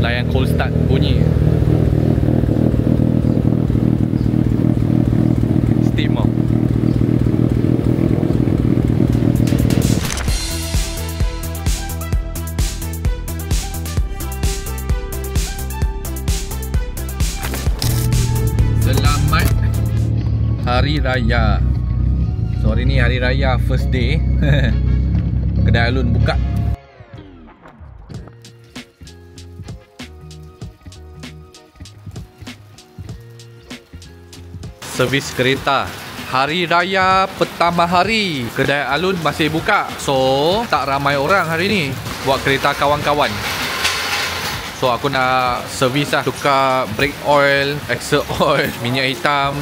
Layan cold start bunyi. Steam oh. Selamat Hari Raya. So hari ni Hari Raya first day. Kedai Alun buka. Servis kereta Hari Raya pertama hari. Kedai Alun masih buka. So tak ramai orang hari ni buat kereta kawan-kawan. So aku nak servis lah. Tukar brake oil, exhaust oil, minyak hitam.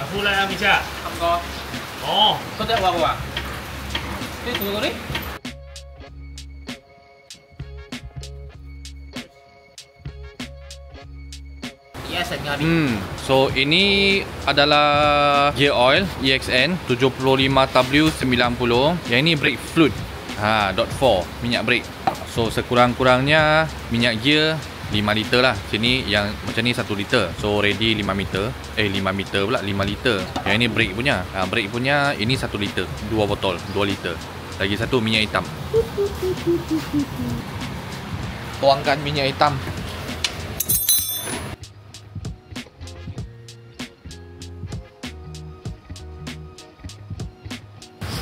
Aku lah Misha. Hamka. Oh, Kau tak buat apa? Ni tunggu ni. Yes, saya habis. So ini adalah gear oil EXN 75W90. Yang ini brake fluid. .4 minyak brake. So sekurang-kurangnya minyak gear 5 liter lah. Sini yang macam ni 1 liter. So ready 5 meter. 5 meter pula 5 liter. Yang ini brake punya. Brake punya ini 1 liter. 2 botol 2 liter. Lagi satu minyak hitam. Tuangkan minyak hitam.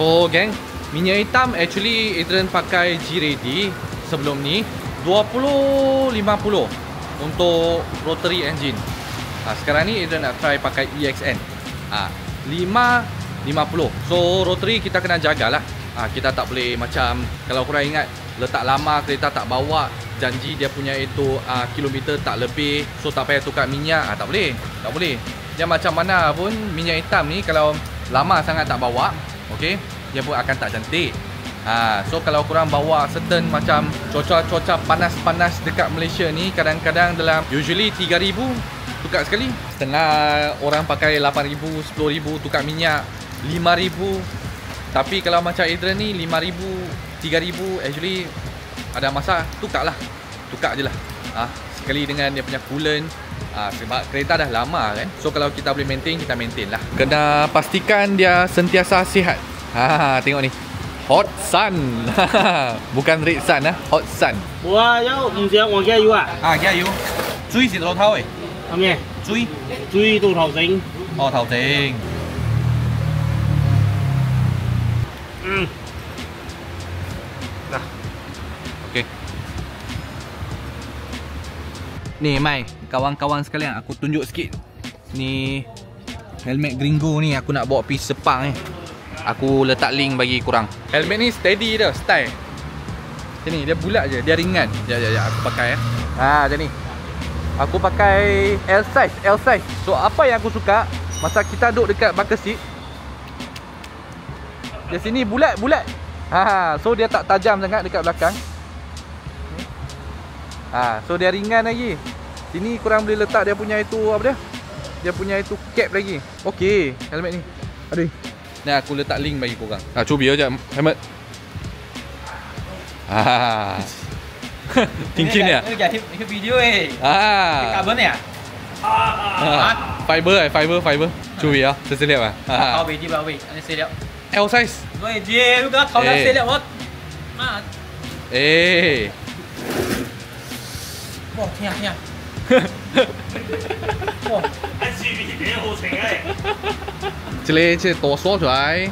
So gang, minyak hitam actually Adrian pakai G-Ready sebelum ni 20-50 untuk rotary engine. Sekarang ni Adrian nak try pakai EXN 5-50. So rotary kita kena jagalah. Kita tak boleh macam, kalau korang ingat letak lama kereta tak bawa, janji dia punya itu kilometer tak lebih, so tak payah tukar minyak. Tak boleh. Tak boleh. Dia macam mana pun minyak hitam ni kalau lama sangat tak bawa, okey, dia pun akan tak cantik. So kalau korang bawa certain macam cuaca panas-panas dekat Malaysia ni, kadang-kadang dalam usually 3,000 tukar sekali. Setengah orang pakai 8,000, 10,000 tukar minyak, 5,000. Tapi kalau macam Adrian ni 5,000, 3,000 actually ada masa tukar lah. Tukar je lah. Sekali dengan dia punya coolant. Sebab kereta dah lama kan. So kalau kita boleh maintain, kita maintain lah. Kena pastikan dia sentiasa sihat. Tengok ni, hot sun. Bukan red sun lah, hot sun. 我有唔想我加油啊？加油。水是老頭誒？係咩？水追到頭頂。頭頂。Dah. Okey. Ni Mai, kawan-kawan sekalian, aku tunjuk sikit. Ni helmet Gringo ni aku nak bawa pergi Sepang ni. Aku letak link bagi korang. Helmet ni steady dah, style. Macam ni, dia bulat je, dia ringan. Sekejap, aku pakai macam ni. Aku pakai L size. So apa yang aku suka, masa kita duduk dekat bucket seat, di sini bulat. So dia tak tajam sangat dekat belakang. So dia ringan lagi. Sini korang boleh letak dia punya itu apa dia? Dia punya itu cap lagi. Okey, helmet ni. Aduh. Ni aku letak link bagi korang. Cuba aja helmet. Tingkin ya. Ini jadi video Carbon ni fiber. Cuba ya. Seselip Kau beli berapa? Ini selip. L size. Rồi dê lúc đó không đã xe liệu hết. Wow, nha. Wow. Anh suy nghĩ cái hậu sinh ấy. 这里去多缩出来。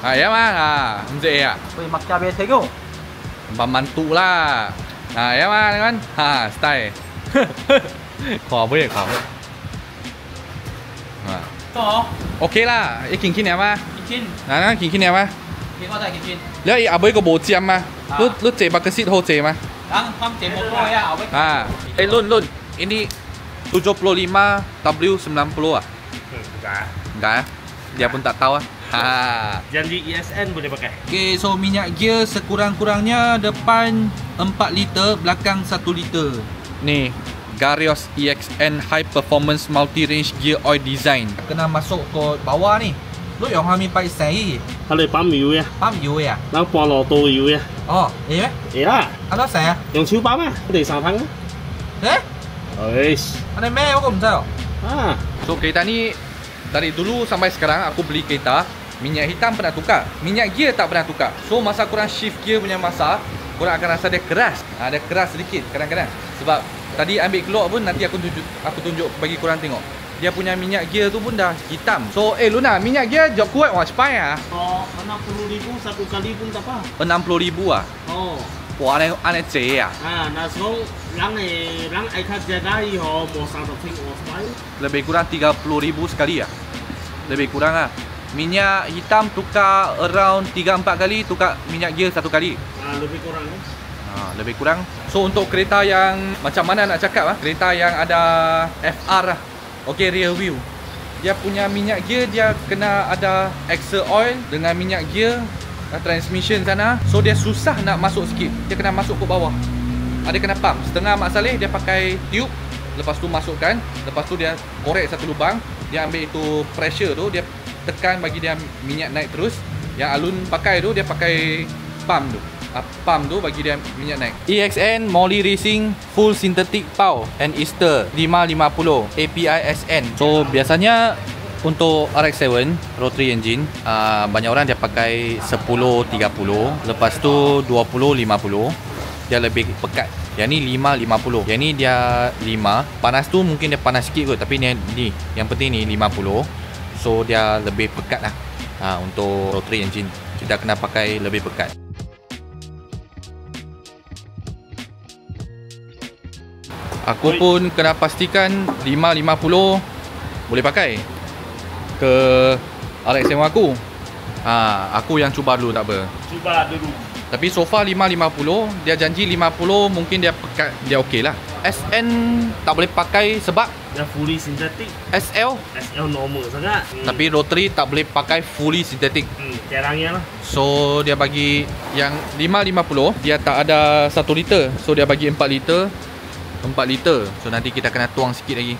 Ya mah. Mesti ya. Wih, mak cabai sego. Membantu lah. Ya mah kan. Style. Khổ với khổ. OK 啦，你見呀嘛？見呀嘛？見我都係見。你阿妹個冇尖嘛？你借把個 seat 好借嘛？Kan pam demo ko ya, awet. Lun, ini 75W90 Enggak. Dia pun tak tahu Janji ESN boleh pakai. Okay, so minyak gear sekurang-kurangnya depan 4 liter, belakang 1 liter. Ni Garios EXN High Performance Multi Range Gear Oil Design. Kena masuk ke bawah ni. Lúc用下面閉死，佢哋泵油嘅，ปั๊唔要嘅啊？然後放落倒油嘅，哦，iya咩？係啦， Ano saya? 用超泵啊，佢哋3分啊， Eh? 誒， Ano me? Aku belum tahu. 啊， So kereta ni dari dulu sampai sekarang aku beli kereta, minyak hitam pernah tukar, minyak gear tak pernah tukar. So masa korang shift gear punya masa, korang akan rasa dia keras. Dia keras sedikit kadang-kadang. Sebab tadi ambil keluar pun nanti aku tunjuk bagi korang tengok. Dia punya minyak gear tu pun dah hitam. So Luna, minyak gear jauh kuat wah cepat ya. Oh, 60,000 satu kali pun tak apa. 60,000 ah. Oh. Wah, aneh cek ya. Nah sekarang lang ai kat jaga iho mau 30 ospai. Lebih kurang 30,000 sekali ya. Lebih kurang ah. Minyak hitam tukar around 3-4 kali, tukar minyak gear 1 kali. Lebih kurang. Lebih kurang. So untuk kereta yang macam mana nak cakap kereta yang ada FR lah. Okey, rear wheel. Dia punya minyak gear dia kena ada axle oil dengan minyak gear transmission sana. So dia susah nak masuk sikit. Dia kena masuk ke bawah. Dia kena pump. Setengah Mak Saleh dia pakai tube, lepas tu masukkan, lepas tu dia korek satu lubang, dia ambil itu pressure tu, dia tekan bagi dia minyak naik terus. Yang Alun pakai tu dia pakai pump tu. Pump tu bagi dia minyak naik. EXN Molly Racing Full Synthetic POW and Easter 550 API SN. So biasanya untuk RX-7 rotary engine, banyak orang dia pakai 10-30, lepas tu 20-50. Dia lebih pekat. Yang ni 5-50. Yang ni dia 5. Panas tu mungkin dia panas sikit kot, tapi ni yang penting ni 50. So dia lebih pekat lah. Untuk rotary engine kita kena pakai lebih pekat. Aku pun kena pastikan 550 boleh pakai ke RX-7 aku. Aku yang cuba dulu tak apa. Cuba dulu. Tapi so far 550, dia janji 50 mungkin dia pekat, dia okey lah. SN tak boleh pakai sebab dia fully synthetic. SL normal sangat. Tapi rotary tak boleh pakai fully synthetic. Jarangnya lah. So dia bagi yang 550, dia tak ada 1 liter. So dia bagi 4 liter. 4 liter. So nanti kita kena tuang sikit lagi.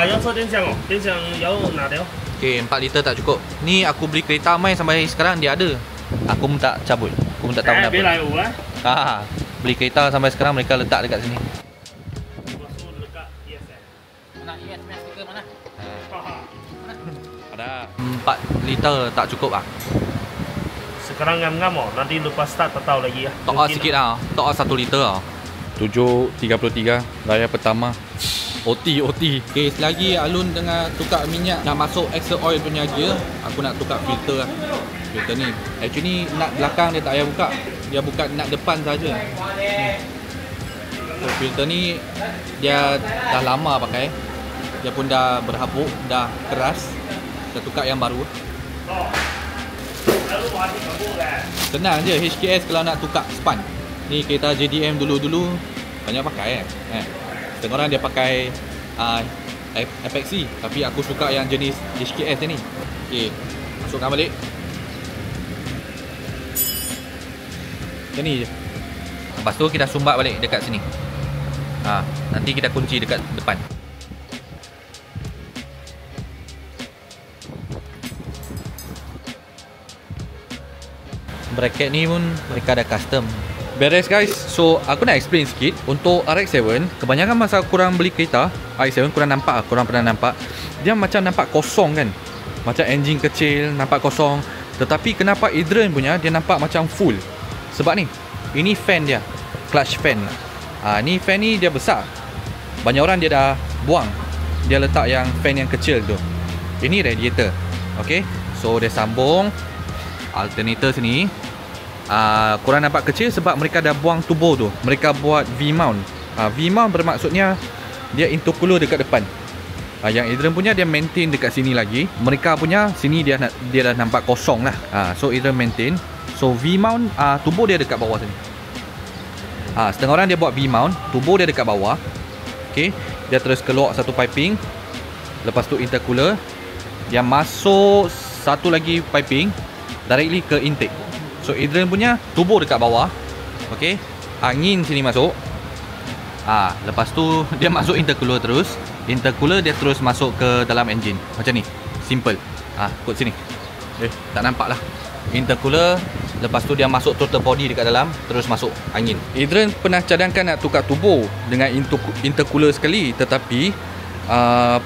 Yang so 电箱哦，电箱要拿掉。 Okay, 4 liter tak cukup. Ni aku beli kereta main sampai sekarang dia ada. Aku pun tak cabut. Aku pun tak tahu kenapa. Biar layu lah. Beli kereta sampai sekarang mereka letak dekat sini. Masuk dekat ESN. Mana ES punya stiker mana? Ada 4 liter tak cukup ah. Sekarang ngam-ngam oh, nanti lepas start tak tahu lagi ya. Tok sikit ah. Tok 1 liter ah. 7.33 layar pertama. OT. Okay, selagi Alun tengah tukar minyak nak masuk axle oil punya gear, aku nak tukar filter lah. Filter ni actually nut belakang dia tak payah buka, dia buka nut depan saja. So filter ni dia dah lama pakai, dia pun dah berhabuk, dah keras. Kita tukar yang baru. Senang je HKS kalau nak tukar span. Ni kereta JDM dulu-dulu banyak pakai Setengah orang dia pakai Apex-C, tapi aku suka yang jenis HKS ni. Okey, masukkan balik. Macam ni je. Lepas tu kita sumbat balik dekat sini. Nanti kita kunci dekat depan. Bracket ni pun mereka ada custom. Beres guys. So aku nak explain sikit. Untuk RX-7, kebanyakan masa korang beli kereta RX-7, korang pernah nampak dia macam nampak kosong kan. Macam enjin kecil, nampak kosong. Tetapi kenapa Adrian punya dia nampak macam full? Sebab ni, ini fan dia, clutch fan. Ni fan ni dia besar. Banyak orang dia dah buang, dia letak yang fan yang kecil tu. Ini radiator. Okay, so dia sambung alternator sini. Korang nampak kecil sebab mereka dah buang turbo tu. Mereka buat V-mount. V-mount bermaksudnya dia intercooler dekat depan. Yang Adrian punya dia maintain dekat sini lagi. Mereka punya sini dia dah nampak kosong lah. So Adrian maintain. So V-mount, turbo dia dekat bawah sini. Setengah orang dia buat V-mount, turbo dia dekat bawah. Okay, dia terus keluar satu piping. Lepas tu intercooler. Dia masuk satu lagi piping directly ke intake. So Adrian punya turbo dekat bawah. Okay, angin sini masuk. Lepas tu dia masuk intercooler terus. Intercooler dia terus masuk ke dalam enjin. Macam ni. Simple. Kot sini. Tak nampak lah. Intercooler, lepas tu dia masuk throttle body dekat dalam, terus masuk angin. Adrian pernah cadangkan nak tukar turbo dengan intercooler sekali, tetapi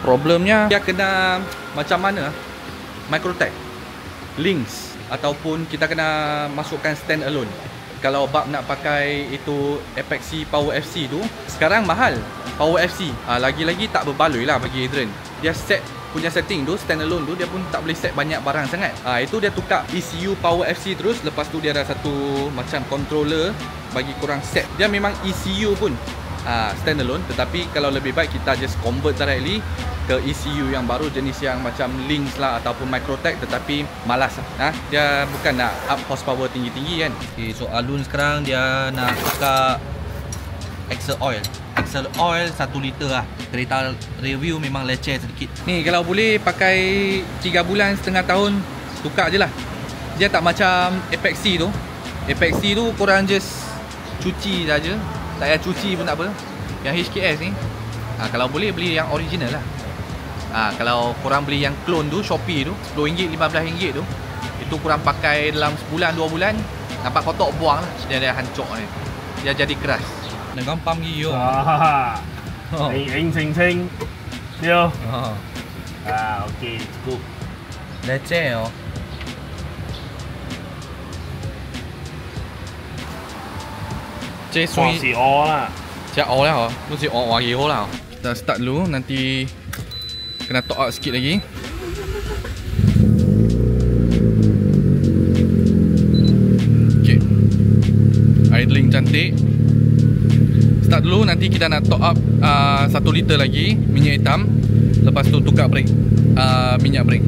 problemnya dia kena macam mana? Microtech, links, ataupun kita kena masukkan stand alone. Kalau bab nak pakai itu Apex Power FC tu, sekarang mahal Power FC. Lagi-lagi tak berbaloi lah bagi Adrian. Dia punya setting tu, stand alone tu, dia pun tak boleh set banyak barang sangat. Itu dia tukar ECU Power FC terus. Lepas tu dia ada satu macam controller bagi korang set. Dia memang ECU pun stand alone, tetapi kalau lebih baik kita just convert directly ke ECU yang baru, jenis yang macam Lynx lah ataupun Microtech, tetapi malas lah. Dia bukan nak up horsepower tinggi-tinggi kan. Okay, so Alun sekarang dia nak tukar axle oil. Axle oil 1 liter lah. Kereta review memang leceh sedikit. Ni kalau boleh pakai 3 bulan, setengah tahun, tukar je lah. Dia tak macam Apex tu. Apex tu korang just cuci saja. Tak payah cuci pun tak apa. Yang HKS ni kalau boleh beli yang original lah. Kalau korang beli yang clone tu, Shopee tu, RM10, RM15 tu, itu korang pakai dalam sebulan, 2 bulan, nampak kotak buang lah. Dia hancur ni. Dia jadi keras. Nak gampang gigi yo. Ing. Chưa? Ok, good. Leceh oh. Cik sui. Si O lah. Cik O lah. Tu si O wagi ho lah. Kita start dulu, nanti kena top up sikit lagi. Okay, idling cantik. Start dulu, nanti kita nak top up 1 liter lagi minyak hitam. Lepas tu tukar brake, minyak brake.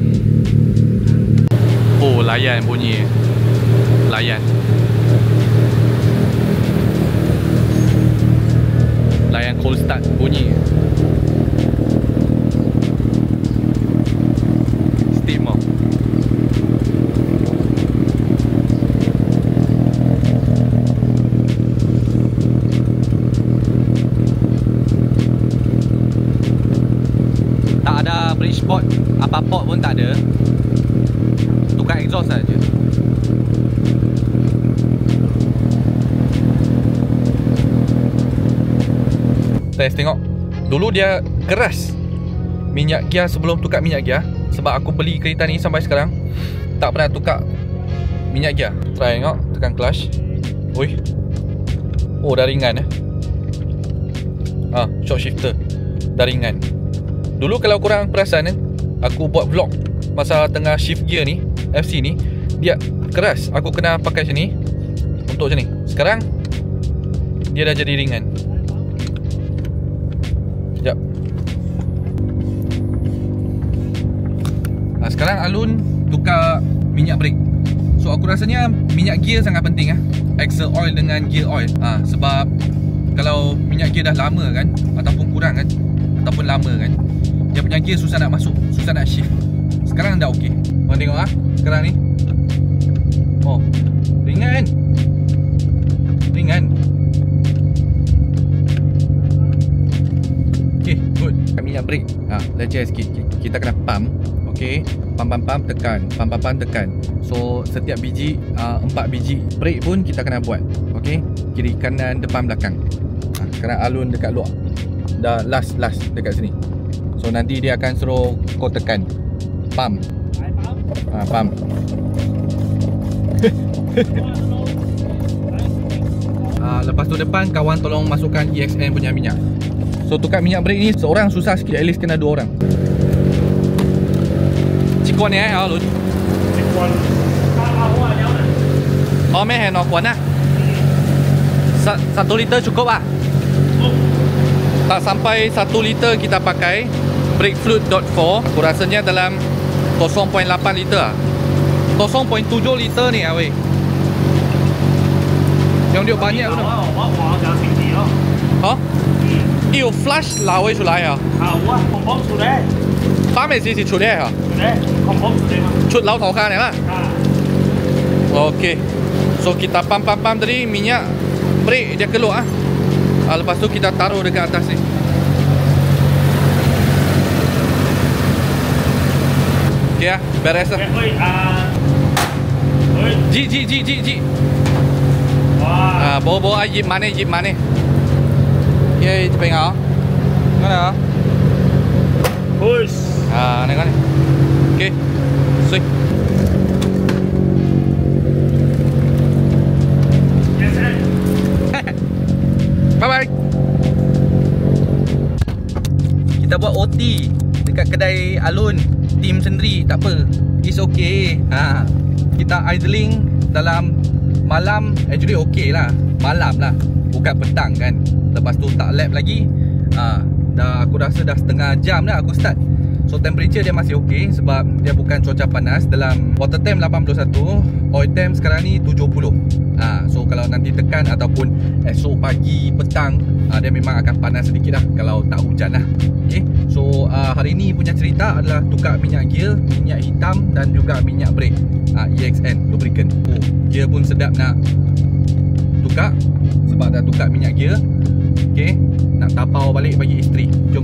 Oh, layan bunyi. Layan cold start bunyi. Steam oh. Tak ada bridge port, apa port pun tak ada. Tukar exhaust saja. Test tengok. Dulu dia keras minyak gear sebelum tukar minyak gear. Sebab aku beli kereta ni sampai sekarang tak pernah tukar minyak gear. Try tengok, tekan clutch. Oi. Oh, dah ringan shock shifter dah ringan. Dulu kalau korang perasan aku buat vlog masa tengah shift gear ni, FC ni, dia keras. Aku kena pakai sini untuk macam ni. Sekarang dia dah jadi ringan. Sekejap. Sekarang Alun tukar minyak brake. So aku rasanya minyak gear sangat penting axle oil dengan gear oil. Sebab kalau minyak gear dah lama kan, ataupun kurang kan, ataupun lama kan, dia punya gear susah nak masuk, susah nak shift. Sekarang dah okey. Korang tengok sekarang ni. Oh, ringan. Ringan. Okay, good. Minyak brake leceh sikit. Kita kena pump. Okay, pump tekan, pump tekan. So setiap biji 4 biji brake pun kita kena buat. Okay, kiri kanan depan belakang. Sekarang Alun dekat luar, dah last dekat sini. So nanti dia akan suruh kau tekan pump. Pump. Lepas tu depan kawan tolong masukkan EXN punya minyak. So tukar minyak brake ni seorang susah sikit, at least kena 2 orang. Cikuan ni Alun. Cikuan. Oh, meh no kuan 1 liter cukup tak sampai 1 liter kita pakai brake fluid .4. Aku rasanya dalam 0.8 liter 0.7 liter ni weh. Yang dia banyak tu. Iyo flash 拉位出来compound 出嚟翻未試試出嚟compound 出嚟嘛出老頭卡嚟啦Oke. So kita pump tadi minyak brake dia keluar Lepas tu kita taruh dekat atas ni. Okay lah, beres lah. Ji. Bawa jeep mana? Okay, cepat tengok. Mana? Push. Ni. Okay, sui. Bye-bye. Kita buat OT dekat kedai Alun Tim sendiri, tak apa. It's okay. Kita idling dalam malam. Actually okay lah, malam lah, bukan petang kan. Lepas tu tak lap lagi. Aku rasa dah setengah jam dah aku start. So temperature dia masih okey sebab dia bukan cuaca panas. Dalam water temp 81, oil temp sekarang ni 70. So kalau nanti tekan ataupun esok pagi petang, dia memang akan panas sedikit lah kalau tak hujan lah. Okay. So hari ni punya cerita adalah tukar minyak gear, minyak hitam dan juga minyak brake, EXN lubricant. Gear pun sedap nak tukar sebab dah tukar minyak gear. Okay, nak tapau balik bagi isteri. Jom.